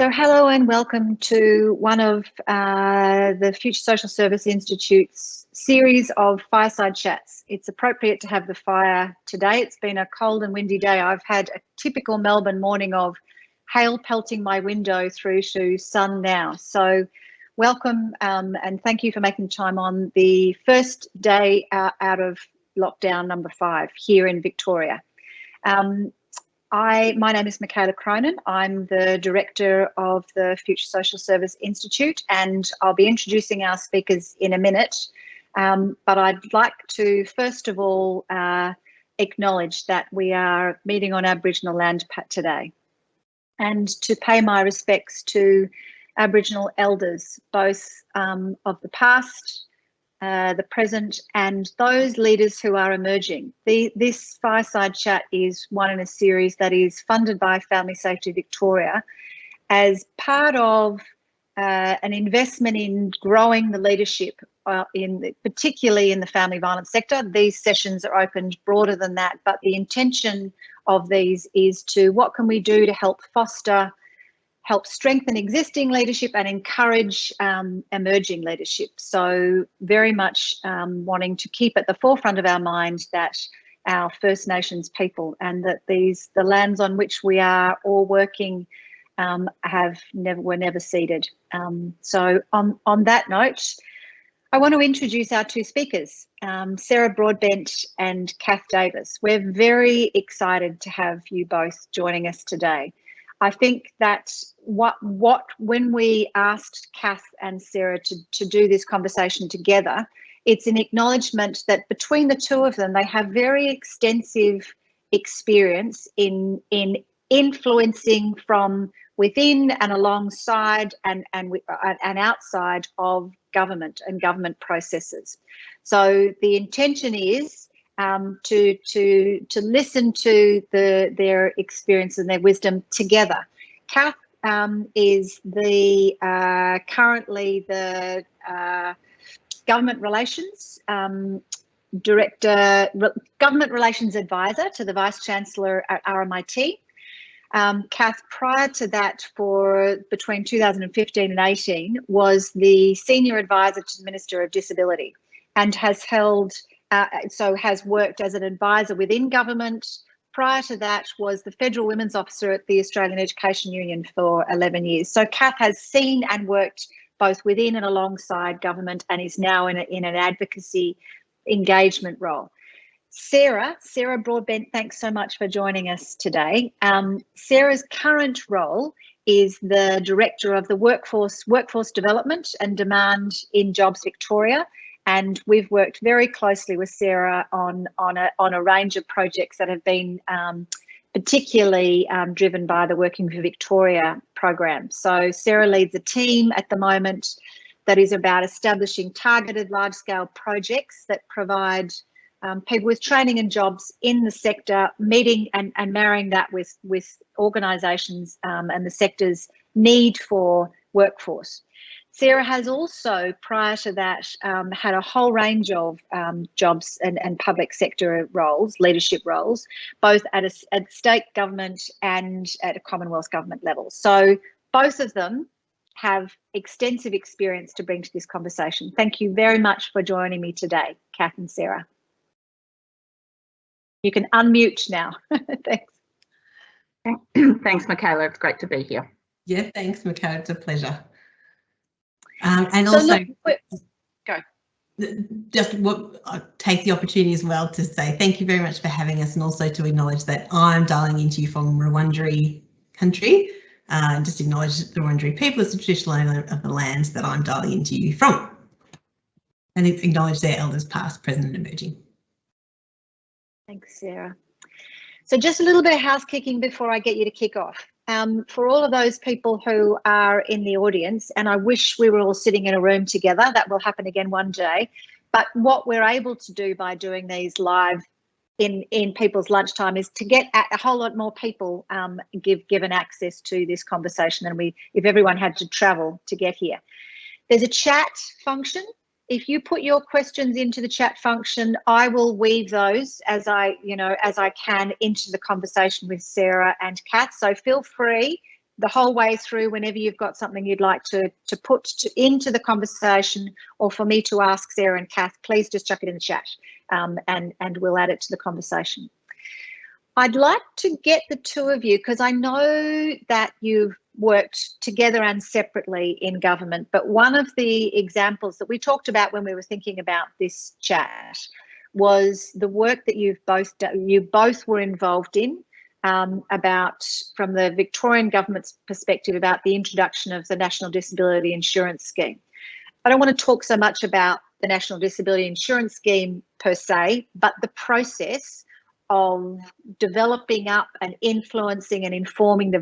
So hello and welcome to one of the Future Social Service Institute's series of Fireside Chats. It's appropriate to have the fire today. It's been a cold and windy day. I've had a typical Melbourne morning of hail pelting my window through to sun now. So welcome and thank you for making time on the first day out of lockdown number 5 here in Victoria. My name is Micaela Cronin. I'm the Director of the Future Social Service Institute, and I'll be introducing our speakers in a minute. But I'd like to first of all acknowledge that we are meeting on Aboriginal land today, and to pay my respects to Aboriginal elders, both of the past, the present, and those leaders who are emerging. This Fireside Chat is one in a series that is funded by Family Safety Victoria as part of an investment in growing the leadership, particularly in the family violence sector. These sessions are opened broader than that, but the intention of these is to what can we do to help foster, help strengthen existing leadership and encourage emerging leadership. So very much wanting to keep at the forefront of our mind that our First Nations people and that the lands on which we are all working were never ceded. So on that note, I want to introduce our two speakers, Sarah Broadbent and Cath Davis. We're very excited to have you both joining us today. I think that when we asked Cath and Sarah to do this conversation together, it's an acknowledgement that between the two of them, they have very extensive experience in influencing from within and alongside and outside of government and government processes. So the intention is to listen to their experience and their wisdom together. Cath is currently the government relations director, government relations advisor to the Vice Chancellor at RMIT. Cath, prior to that, for between 2015 and 18, was the senior advisor to the Minister of Disability and has held has worked as an advisor within government. Prior to that was the Federal Women's Officer at the Australian Education Union for 11 years. So Cath has seen and worked both within and alongside government and is now in an advocacy engagement role. Sarah Broadbent, thanks so much for joining us today. Sarah's current role is the Director of the Workforce Development and Demand in Jobs Victoria. And we've worked very closely with Sarah on a range of projects that have been particularly driven by the Working for Victoria program. So Sarah leads a team at the moment that is about establishing targeted large-scale projects that provide people with training and jobs in the sector, meeting and marrying that with organisations and the sector's need for workforce. Sarah has also, prior to that, had a whole range of jobs and public sector roles, leadership roles, both at state government and at a Commonwealth government level. So both of them have extensive experience to bring to this conversation. Thank you very much for joining me today, Cath and Sarah. You can unmute now. Thanks. Thanks, Micaela. It's great to be here. Yeah, thanks, Micaela. It's a pleasure. And so also, go. I'll take the opportunity as well to say thank you very much for having us, and also to acknowledge that I'm dialing into you from Wurundjeri country, and just acknowledge the Wurundjeri people as the traditional owner of the lands that I'm dialing into you from, and acknowledge their elders past, present and emerging. Thanks, Sarah. So just a little bit of housekeeping before I get you to kick off. For all of those people who are in the audience, and I wish we were all sitting in a room together, that will happen again one day, but what we're able to do by doing these live in people's lunchtime is to get a whole lot more people given access to this conversation than if everyone had to travel to get here. There's a chat function. If you put your questions into the chat function, I will weave those as I can into the conversation with Sarah and Cath. So feel free the whole way through, whenever you've got something you'd like to put into the conversation, or for me to ask Sarah and Cath, please just chuck it in the chat, and we'll add it to the conversation. I'd like to get the two of you, because I know that you've worked together and separately in government, but one of the examples that we talked about when we were thinking about this chat was the work that you both were involved in, about, from the Victorian government's perspective, about the introduction of the National Disability Insurance Scheme. I don't want to talk so much about the National Disability Insurance Scheme per se, but the process of developing up and influencing and informing the